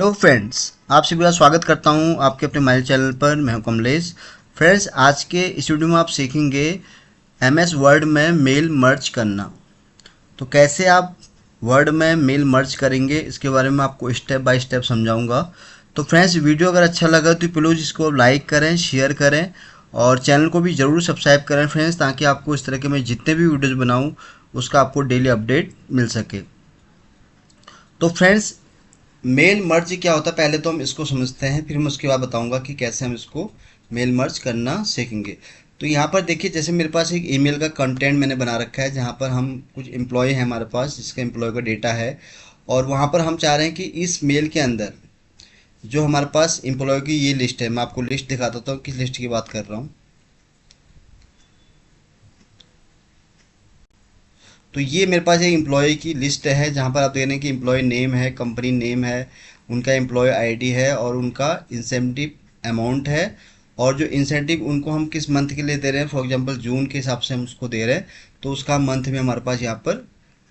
Hello friends, आप सभी का स्वागत करता हूं आपके अपने माइल चैनल पर। मैं हूं कमलेश। फ्रेंड्स, आज के इस वीडियो में आप सीखेंगे एमएस वर्ड में मेल मर्ज करना। तो कैसे आप वर्ड में मेल मर्ज करेंगे, इसके बारे में आपको स्टेप बाय स्टेप समझाऊंगा। तो फ्रेंड्स, वीडियो अगर अच्छा लगा तो प्लीज़ इसको लाइक करें, शेयर करें और चैनल को भी ज़रूर सब्सक्राइब करें फ्रेंड्स, ताकि आपको इस तरह के मैं जितने भी वीडियोज़ बनाऊँ उसका आपको डेली अपडेट मिल सके। तो फ्रेंड्स, मेल मर्ज क्या होता है पहले तो हम इसको समझते हैं, फिर मैं उसके बाद बताऊंगा कि कैसे हम इसको मेल मर्ज करना सीखेंगे। तो यहाँ पर देखिए, जैसे मेरे पास एक ईमेल का कंटेंट मैंने बना रखा है, जहाँ पर हम कुछ एम्प्लॉय हैं हमारे पास, जिसका एम्प्लॉय का डेटा है और वहाँ पर हम चाह रहे हैं कि इस मेल के अंदर जो हमारे पास एम्प्लॉय की ये लिस्ट है, मैं आपको लिस्ट दिखाता हूँ किस लिस्ट की बात कर रहा हूँ। तो ये मेरे पास एक एम्प्लॉय की लिस्ट है, जहाँ पर आप देख रहे हैं कि एम्प्लॉय नेम है, कंपनी नेम है, उनका एम्प्लॉय आईडी है और उनका इंसेंटिव अमाउंट है। और जो इंसेंटिव उनको हम किस मंथ के लिए दे रहे हैं, फॉर एग्जांपल जून के हिसाब से हम उसको दे रहे हैं, तो उसका मंथ में हमारे पास यहाँ पर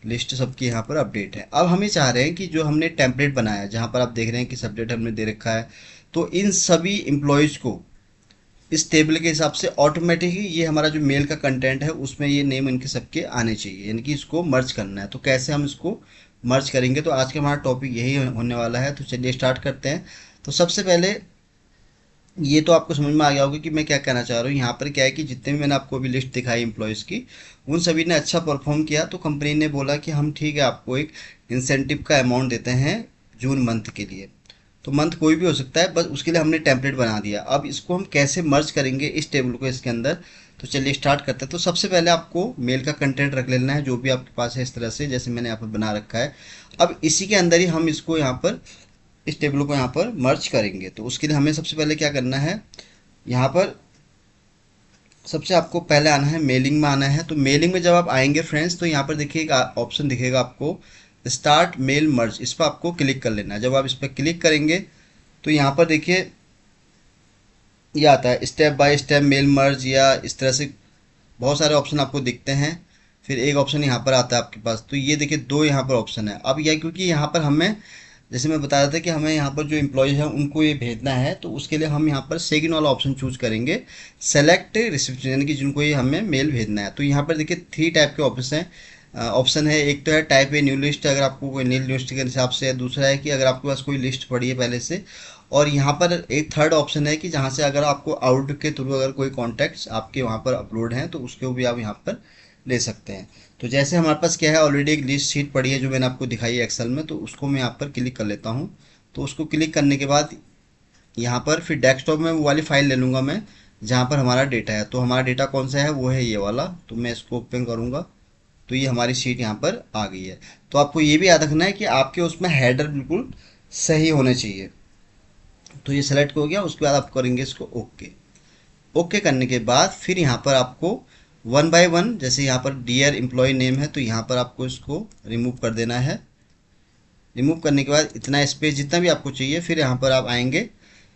लिस्ट सबकी यहाँ पर अपडेट है। अब हम ये चाह रहे हैं कि जो हमने टेम्पलेट बनाया, जहाँ पर आप देख रहे हैं कि सब्जेक्ट हमने दे रखा है, तो इन सभी एम्प्लॉयज़ को इस टेबल के हिसाब से ऑटोमेटिकली ये हमारा जो मेल का कंटेंट है उसमें ये नेम इनके सबके आने चाहिए, यानी कि इसको मर्ज करना है। तो कैसे हम इसको मर्ज करेंगे, तो आज का हमारा टॉपिक यही होने वाला है। तो चलिए स्टार्ट करते हैं। तो सबसे पहले ये तो आपको समझ में आ गया होगा कि मैं क्या कहना चाह रहा हूँ। यहाँ पर क्या है कि जितने भी मैंने आपको अभी लिस्ट दिखाई एम्प्लॉयज़ की, उन सभी ने अच्छा परफॉर्म किया, तो कंपनी ने बोला कि हम ठीक है आपको एक इंसेंटिव का अमाउंट देते हैं जून मंथ के लिए। तो मंथ कोई भी हो सकता है, बस उसके लिए हमने टेम्पलेट बना दिया। अब इसको हम कैसे मर्ज करेंगे इस टेबल को इसके अंदर, तो चलिए स्टार्ट करते हैं। तो सबसे पहले आपको मेल का कंटेंट रख लेना है जो भी आपके पास है, इस तरह से जैसे मैंने यहाँ पर बना रखा है। अब इसी के अंदर ही हम इसको यहाँ पर इस टेबल को यहाँ पर मर्ज करेंगे। तो उसके लिए हमें सबसे पहले क्या करना है, यहाँ पर सबसे आपको पहले आना है मेलिंग में आना है। तो मेलिंग में जब आप आएंगे फ्रेंड्स, तो यहाँ पर देखिए एक ऑप्शन दिखेगा आपको, स्टार्ट मेल मर्ज। इस पर आपको क्लिक कर लेना है। जब आप इस पर क्लिक करेंगे तो यहाँ पर देखिए ये आता है step by step mail merge, या इस तरह से बहुत सारे ऑप्शन आपको दिखते हैं। फिर एक ऑप्शन यहाँ पर आता है आपके पास। तो ये देखिए दो यहाँ पर ऑप्शन है। अब यह क्योंकि यहाँ पर हमें, जैसे मैं बता रहा था कि हमें यहाँ पर जो एम्प्लॉयज़ हैं उनको ये भेजना है, तो उसके लिए हम यहाँ पर सेकंड वाला ऑप्शन चूज करेंगे, सेलेक्ट रिसिप्ट, यानी कि जिनको ये हमें मेल भेजना है। तो यहाँ पर देखिए 3 टाइप के ऑप्शन है। एक तो है टाइप ए न्यू लिस्ट, अगर आपको कोई न्यू लिस्ट के हिसाब से है। दूसरा है कि अगर आपके पास कोई लिस्ट पड़ी है पहले से। और यहाँ पर एक थर्ड ऑप्शन है कि जहाँ से अगर आपको आउट के थ्रू अगर कोई कॉन्टैक्ट्स आपके वहाँ पर अपलोड हैं, तो उसको भी आप यहाँ पर ले सकते हैं। तो जैसे हमारे पास क्या है, ऑलरेडी एक लिस्ट शीट पड़ी है जो मैंने आपको दिखाई है एक्सेल में, तो उसको मैं यहाँ पर क्लिक कर लेता हूँ। तो उसको क्लिक करने के बाद यहाँ पर फिर डेस्कटॉप में वो वाली फाइल ले लूँगा मैं, जहाँ पर हमारा डेटा है। तो हमारा डेटा कौन सा है, वो है ये वाला। तो मैं इसको ओपन करूँगा, तो ये हमारी शीट यहाँ पर आ गई है। तो आपको ये भी याद रखना है कि आपके उसमें हेडर बिल्कुल सही होने चाहिए। तो ये सेलेक्ट हो गया। उसके बाद आप करेंगे इसको ओके। ओके करने के बाद फिर यहाँ पर आपको वन बाय वन, जैसे यहाँ पर डियर एम्प्लॉय नेम है, तो यहाँ पर आपको इसको रिमूव कर देना है। रिमूव करने के बाद इतना स्पेस जितना भी आपको चाहिए, फिर यहाँ पर आप आएंगे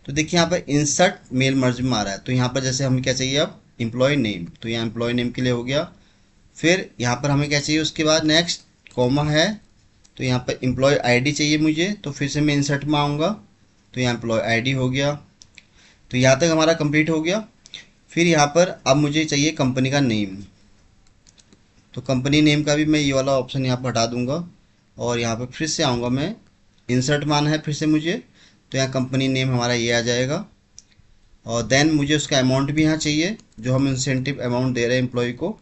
तो देखिए यहाँ पर इंसर्ट मेल मर्ज में आ रहा है। तो यहाँ पर जैसे हमें क्या चाहिए अब, एम्प्लॉय नेम, तो यहाँ एम्प्लॉय नेम के लिए हो गया। फिर यहाँ पर हमें क्या चाहिए, उसके बाद नेक्स्ट कॉमा है, तो यहाँ पर एम्प्लॉय आईडी चाहिए मुझे। तो फिर से मैं इंसर्ट में आऊँगा, तो यहाँ एम्प्लॉय आईडी हो गया। तो यहाँ तक हमारा कंप्लीट हो गया। फिर यहाँ पर अब मुझे चाहिए कंपनी का नेम। तो कंपनी नेम का भी मैं ये वाला ऑप्शन यहाँ पर हटा दूंगा और यहाँ पर फिर से आऊँगा मैं, इंसर्ट माना है फिर से मुझे। तो यहाँ कंपनी नेम हमारा ये आ जाएगा। और देन मुझे उसका अमाउंट भी यहाँ चाहिए, जो हम इंसेंटिव अमाउंट दे रहे हैं एम्प्लॉय को।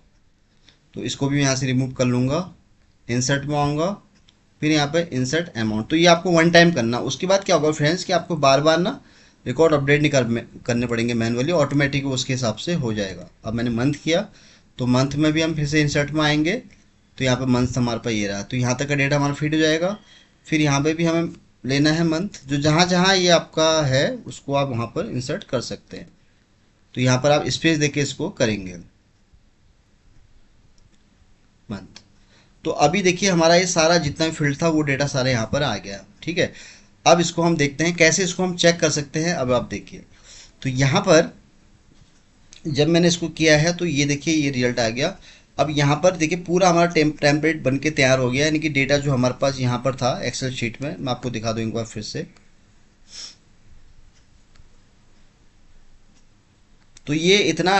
तो इसको भी यहाँ से रिमूव कर लूँगा, इंसर्ट में आऊँगा, फिर यहाँ पर इंसर्ट अमाउंट। तो ये आपको वन टाइम करना। उसके बाद क्या होगा फ्रेंड्स, कि आपको बार बार ना रिकॉर्ड अपडेट नहीं करने पड़ेंगे मैनुअली, ऑटोमेटिक उसके हिसाब से हो जाएगा। अब मैंने मंथ किया, तो मंथ में भी हम फिर से इंसर्ट में आएंगे, तो यहाँ पर मंथ हमारे पास ये रहा। तो यहाँ तक का डेटा हमारा फिट हो जाएगा। फिर यहाँ पे भी हमें लेना है मंथ, जो जहाँ जहाँ ये आपका है उसको आप वहाँ पर इंसर्ट कर सकते हैं। तो यहाँ पर आप स्पेस देके इसको करेंगे मंथ। तो अभी देखिए हमारा ये सारा जितना भी फील्ड था वो डेटा सारा यहाँ पर आ गया, ठीक है। अब इसको हम देखते हैं कैसे इसको हम चेक कर सकते हैं। अब आप देखिए, तो यहाँ पर जब मैंने इसको किया है तो ये देखिए ये रिजल्ट आ गया। अब यहाँ पर देखिए पूरा हमारा टेम्पलेट बन के तैयार हो गया, यानी कि डेटा जो हमारे पास यहाँ पर था एक्सेल शीट में, मैं आपको दिखा दूँ एक बार फिर से। तो ये इतना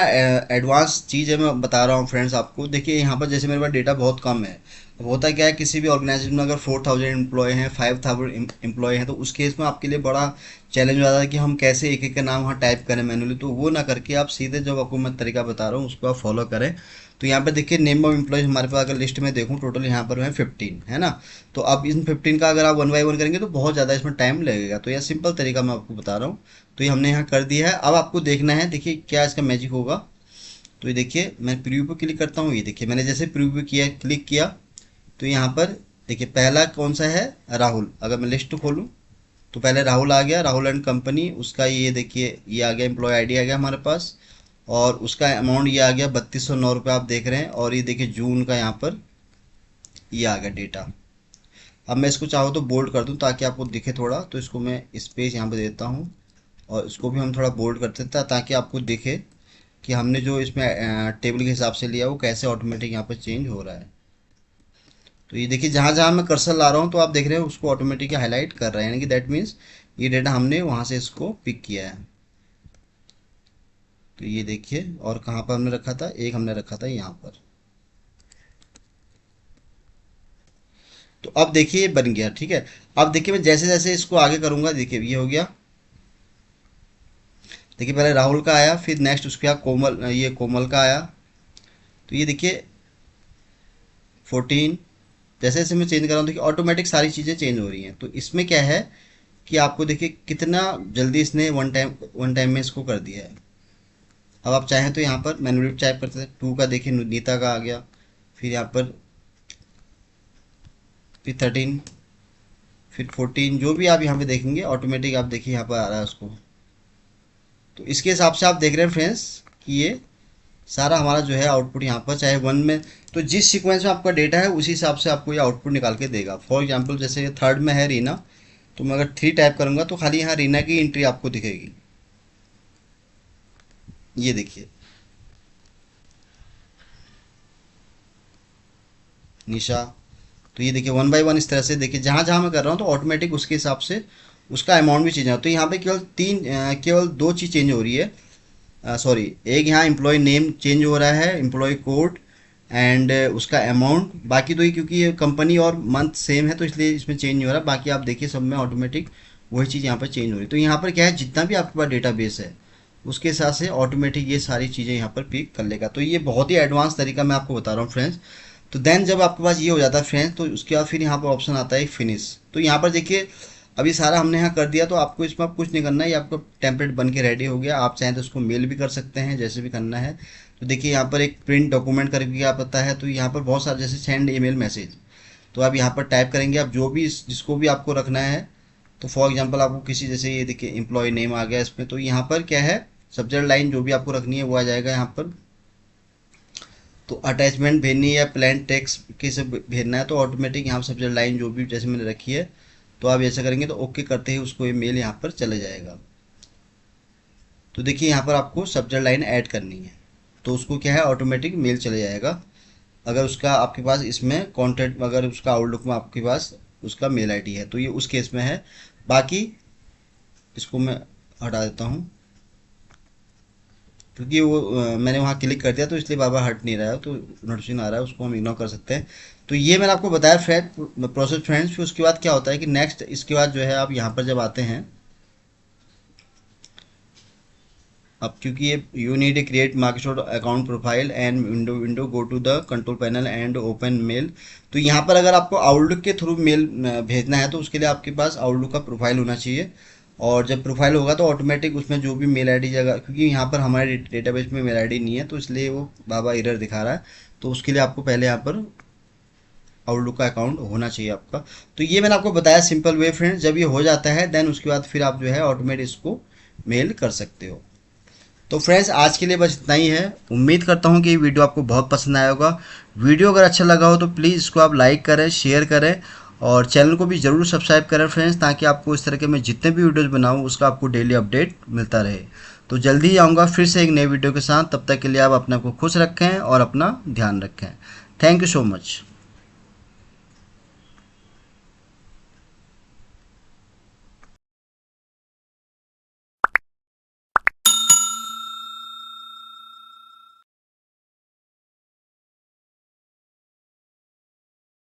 एडवांस चीज़ है, मैं बता रहा हूँ फ्रेंड्स आपको। देखिए यहाँ पर जैसे मेरे पास डेटा बहुत कम है, अब होता क्या है किसी भी ऑर्गेनाइजेशन में अगर 4000 एम्प्लॉय हैं, 5000 एम्प्लॉय हैं, तो उस केस में आपके लिए बड़ा चैलेंज हो जाता है कि हम कैसे एक एक का नाम वहाँ टाइप करें मैनुअली। तो वो ना करके आप सीधे जो आपको मैं तरीका बता रहा हूँ उसको आप फॉलो करें। तो यहाँ पर देखिए नेम ऑफ एम्प्लॉयज हमारे पास अगर लिस्ट में देखूँ टोटल यहाँ पर है 15, है ना। तो अब इन 15 का अगर आप 1 बाय 1 करेंगे तो बहुत ज़्यादा इसमें टाइम लगेगा। तो यह सिंपल तरीका मैं आपको बता रहा हूँ। तो ये हमने यहाँ कर दिया है। अब आपको देखना है, देखिए क्या इसका मैजिक होगा। तो ये देखिए मैं प्रीव्यू पर क्लिक करता हूँ। ये देखिए मैंने जैसे प्रीव्यू किया, क्लिक किया, तो यहाँ पर देखिए पहला कौन सा है, राहुल। अगर मैं लिस्ट खोलूँ तो पहले राहुल आ गया, राहुल एंड कंपनी। उसका ये देखिए ये आ गया, एम्प्लॉय आईडी आ गया हमारे पास, और उसका अमाउंट ये आ गया 3209 रुपये आप देख रहे हैं। और ये देखिए जून का यहाँ पर ये आ गया डेटा। अब मैं इसको चाहूँ तो बोल्ड कर दूँ ताकि आपको दिखे थोड़ा, तो इसको मैं स्पेस यहाँ पर देता हूँ और इसको भी हम थोड़ा बोल्ड करते हैं ताकि आपको दिखे कि हमने जो इसमें टेबल के हिसाब से लिया वो कैसे ऑटोमेटिक यहाँ पर चेंज हो रहा है। तो ये देखिए जहाँ जहाँ मैं कर्सर ला रहा हूँ तो आप देख रहे हो उसको ऑटोमेटिक हाईलाइट कर रहा है, यानी कि दैट मीन्स ये डेटा हमने वहाँ से इसको पिक किया है। तो ये देखिए, और कहाँ पर हमने रखा था, एक हमने रखा था यहाँ पर। तो अब देखिए ये बन गया, ठीक है। अब देखिए मैं जैसे जैसे इसको आगे करूँगा, देखिए ये हो गया। देखिए पहले राहुल का आया, फिर नेक्स्ट उसके बाद कोमल, ये कोमल का आया। तो ये देखिए 14। जैसे जैसे मैं चेंज कर रहा हूँ देखिए ऑटोमेटिक सारी चीज़ें चेंज हो रही हैं। तो इसमें क्या है कि आपको देखिए कितना जल्दी इसने वन टाइम में इसको कर दिया है। अब आप चाहें तो यहाँ पर मैनुअली टाइप करते हैं। 2 का देखिए नीता का आ गया, फिर यहाँ पर फिर 13, फिर 14, जो भी आप यहाँ पे देखेंगे ऑटोमेटिक आप देखिए यहाँ पर आ रहा है उसको। तो इसके हिसाब से आप देख रहे हैं फ्रेंड्स कि ये सारा हमारा जो है आउटपुट यहाँ पर चाहे 1 में, तो जिस सीक्वेंस में आपका डेटा है उसी हिसाब से आपको ये आउटपुट निकाल के देगा। फॉर एग्जांपल जैसे 3rd में है रीना, तो मैं अगर 3 टाइप करूँगा तो खाली यहाँ रीना की एंट्री आपको दिखेगी। ये देखिए निशा। तो ये देखिए 1 बाय 1 इस तरह से देखिए जहाँ जहाँ मैं कर रहा हूँ तो ऑटोमेटिक उसके हिसाब से उसका अमाउंट भी चेंज हो। तो यहाँ पे केवल 2 चीज़ चेंज हो रही है, सॉरी, एक यहाँ एम्प्लॉय नेम चेंज हो रहा है, एम्प्लॉय कोड एंड उसका अमाउंट। बाकी तो ये क्योंकि ये कंपनी और मंथ सेम है तो इसलिए इसमें चेंज नहीं हो रहा। बाकी आप देखिए सब में ऑटोमेटिक वही चीज़ यहाँ पर चेंज हो रही है। तो यहाँ पर क्या है, जितना भी आपके पास डेटाबेस है उसके हिसाब से ऑटोमेटिक ये सारी चीज़ें यहाँ पर पिक कर लेगा। तो ये बहुत ही एडवांस तरीका मैं आपको बता रहा हूँ फ्रेंड्स। तो देन जब आपके पास ये हो जाता है फ्रेंड्स, तो उसके बाद फिर यहाँ पर ऑप्शन आता है फिनिश। तो यहाँ पर देखिए अभी सारा हमने यहाँ कर दिया, तो आपको इसमें आप कुछ नहीं करना है, ये आपका टेम्पलेट बन के रेडी हो गया। आप चाहें तो उसको मेल भी कर सकते हैं, जैसे भी करना है। तो देखिए यहाँ पर एक प्रिंट डॉक्यूमेंट करके क्या पता है, तो यहाँ पर बहुत सारे जैसे सेंड ईमेल मैसेज, तो आप यहाँ पर टाइप करेंगे आप जो भी जिसको भी आपको रखना है। तो फॉर एग्जांपल आपको किसी, जैसे ये देखिए एम्प्लॉय नेम आ गया इसमें, तो यहाँ पर क्या है सब्जेक्ट लाइन जो भी आपको रखनी है वो आ जाएगा यहाँ पर। तो अटैचमेंट भेजनी है या प्लान टेक्स्ट किसे भेजना है तो ऑटोमेटिक यहाँ सब्जेक्ट लाइन जो भी जैसे मैंने रखी है, तो आप ऐसा करेंगे तो ओके करते ही उसको ये मेल यहाँ पर चले जाएगा। तो देखिए यहाँ पर आपको सब्जेक्ट लाइन ऐड करनी है, तो उसको क्या है ऑटोमेटिक मेल चले जाएगा। अगर उसका आपके पास इसमें कॉन्टैक्ट, अगर उसका आउटलुक में आपके पास उसका मेल आईडी है तो ये उस केस में है। बाकी इसको मैं हटा देता हूँ क्योंकि वो मैंने वहाँ क्लिक कर दिया तो इसलिए बार बार हट नहीं रहा है, तो नोटिफिकेशन आ रहा है उसको हम इग्नोर कर सकते हैं। तो ये मैंने आपको बताया प्रोसेस फ्रेंड्स। फिर उसके बाद क्या होता है कि नेक्स्ट इसके बाद जो है आप यहाँ पर जब आते हैं, अब क्योंकि ये you need a create Microsoft account profile and window go to the control panel and open mail. तो यहाँ पर अगर आपको आउटलुक के थ्रू मेल भेजना है तो उसके लिए आपके पास आउटलुक का प्रोफाइल होना चाहिए। और जब प्रोफाइल होगा तो ऑटोमेटिक उसमें जो भी मेल आईडी जगह, क्योंकि यहाँ पर हमारे डेटाबेस में मेल आईडी नहीं है तो इसलिए वो बाबा एरर दिखा रहा है। तो उसके लिए आपको पहले यहाँ पर आउटलुक का अकाउंट होना चाहिए आपका। तो ये मैंने आपको बताया सिंपल वे फ्रेंड्स। जब ये हो जाता है देन उसके बाद फिर आप जो है ऑटोमेटिक इसको मेल कर सकते हो। तो फ्रेंड्स आज के लिए बस इतना ही है। उम्मीद करता हूँ कि ये वीडियो आपको बहुत पसंद आया होगा। वीडियो अगर अच्छा लगा हो तो प्लीज़ इसको आप लाइक करें, शेयर करें और चैनल को भी ज़रूर सब्सक्राइब करें फ्रेंड्स, ताकि आपको इस तरह के मैं जितने भी वीडियोज़ बनाऊँ उसका आपको डेली अपडेट मिलता रहे। तो जल्दी ही आऊँगा फिर से एक नए वीडियो के साथ। तब तक के लिए आप अपने को खुश रखें और अपना ध्यान रखें। Thank you so much.